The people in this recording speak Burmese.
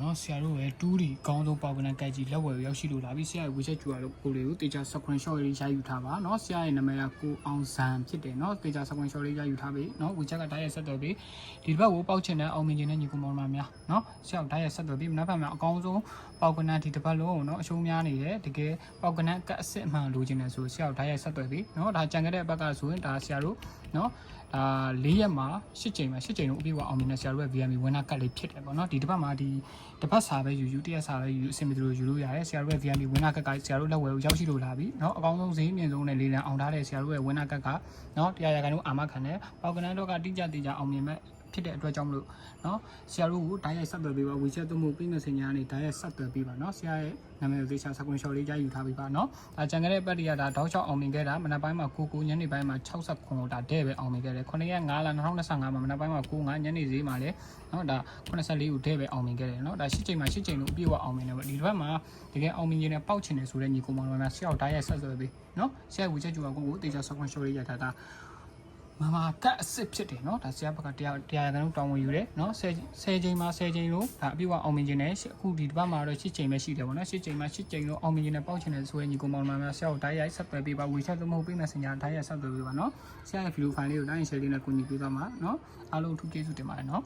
နော်ဆရာတို့ရဲ့တူးဒီကောင်းဆုံးပေါက်ကနကက်ကြီးလက်ဝယ်ရောက်ရှိလို့လာပြီဆရာရဲ့ဝေချက်ကျူကတော့ကိုလေးကိုတေချာ screenshot လေးရယူထားပါနော်ဆရာရဲ့နာမည်ကကိုအောင်ဇံဖြစ်တယ်နော်တေချာ screenshot လေးရယူထားပြီနော်ဝေချက်ကဓာတ်ရိုက်ဆက်သွယ်ပြီးဒီတစ်ပတ်ကိုပေါက်ချင်တဲ့အောင်မြင်ခြင်းနဲ့ညီကောင်မောင်နှမများနော်ဆရာဓာတ်ရိုက်ဆက်သွယ်ပြီးမနက်ဖြန်မှာအကောင်းဆုံးပေါက်ကနဒီတစ်ပတ်လုံးကိုနော်အရှုံးများနေတယ်တကယ်ပေါက်ကနကက်အစ်စ်အမှန်လိုချင်တယ်ဆိုဆရာဓာတ်ရိုက်ဆက်သွယ်ပြီးနော်ဒါကြံခဲ့တဲ့ဘက်ကဆိုရင်ဒါဆရာတို့နော်ဒါ၄ရက်မှာ၈ချိန်မှာ၈ချိန်လုံးအပြည့်အဝအောင်မြင်တဲ့ဆရာတို့ရဲ့ VMA ဝင်နာကတ်လေးဖြစ်တယ်ပေါ့နော်ဒီတစ်ပတ်မှာဒီတစ်ပတ်စာပဲယူတရက်စာပဲယူအဆင်ပြေလို့ယူလို့ရတယ်ဆရာတို့ရဲ့ VMA ဝင်နာကတ်ကဆရာတို့လက်ဝယ်ကိုရောက်ရှိလို့လာပြီเนาะအကောင်းဆုံးဈေးမြင့်ဆုံးနဲ့လေးလံအောင်ထားတဲ့ဆရာတို့ရဲ့ဝင်နာကတ်ကเนาะတရားရကန်တို့အာမခံတယ်ပေါကနန်းတော့ကတိကျအောင်မြင်မဲ့ဖြစ်တဲ့အတွက်ကြောင့်မလို့เนาะဆရာတို့ကိုဓာတ်ရိုက်ဆက်သွယ်ပေးပါဝီချက်သို့မဟုတ်ပြီးမဲ့စင်ညာကနေဓာတ်ရိုက်ဆက်သွယ်ပေးပါเนาะဆရာရဲ့နာမည်ကိုသေချာ screenshot လေးရယူထားပေးပါเนาะဒါကြံခဲ့တဲ့ပတ်တွေကဒါတောက်ချောက်အောင်မြင်ခဲ့တာမနက်ပိုင်းမှာ9ညနေပိုင်းမှာ69ဒါတဲ့ပဲအောင်မြင်ခဲ့တယ်9ရက်5လ2025မှာမနက်ပိုင်းမှာ9ညနေဈေးမှာလည်းเนาะဒါ84ကိုတဲ့ပဲအောင်မြင်ခဲ့တယ်เนาะဒါ8ချိန်မှာ8ချိန်လို့အပြည့်အဝအောင်မြင်တယ်ပေါ့ဒီတစ်ပတ်မှာတကယ်အောင်မြင်ခြင်းနဲ့ပေါက်ချင်တယ်ဆိုတဲ့ညီကောင်မောင်တို့များဆရာဓာတ်ရိုက်ဆက်သွယ်ပေးเนาะဆရာဝီချက်ကျူအောင်ကိုသေချာ screenshot လေးရထားတာမကတ်အစ်စ်ဖြစ်တယ်နော်ဒါဆရာဘက်ကတရားရကန်တောင်းဝင်ယူတယ်နော်10ချိန်မှာ10ချိန်လို့ဒါအပြည့်အဝအောင်မြင်ခြင်းနဲ့အခုဒီတစ်ပတ်မှာတော့10ချိန်ပဲရှိတယ်ပေါ့နော်10ချိန်မှာ10ချိန်လို့အောင်မြင်ခြင်းနဲ့ပေါက်ခြင်းနဲ့ဆိုရင်ညီကောင်မောင်များဆရာကိုဓာတ်ရိုက်ဆက်သွယ်ပေးပါဝေချက်သို့မဟုတ်ပေးမယ်စင်ညာဓာတ်ရိုက်ဆက်သွယ်ပေးပါနော်ဆရာရဲ့ဗီဒီယိုဖိုင်လေးကို like share လေးနဲ့ကူညီပေးသွားမှာနော်အားလုံးထူးကျေးဇူးတင်ပါတယ်နော်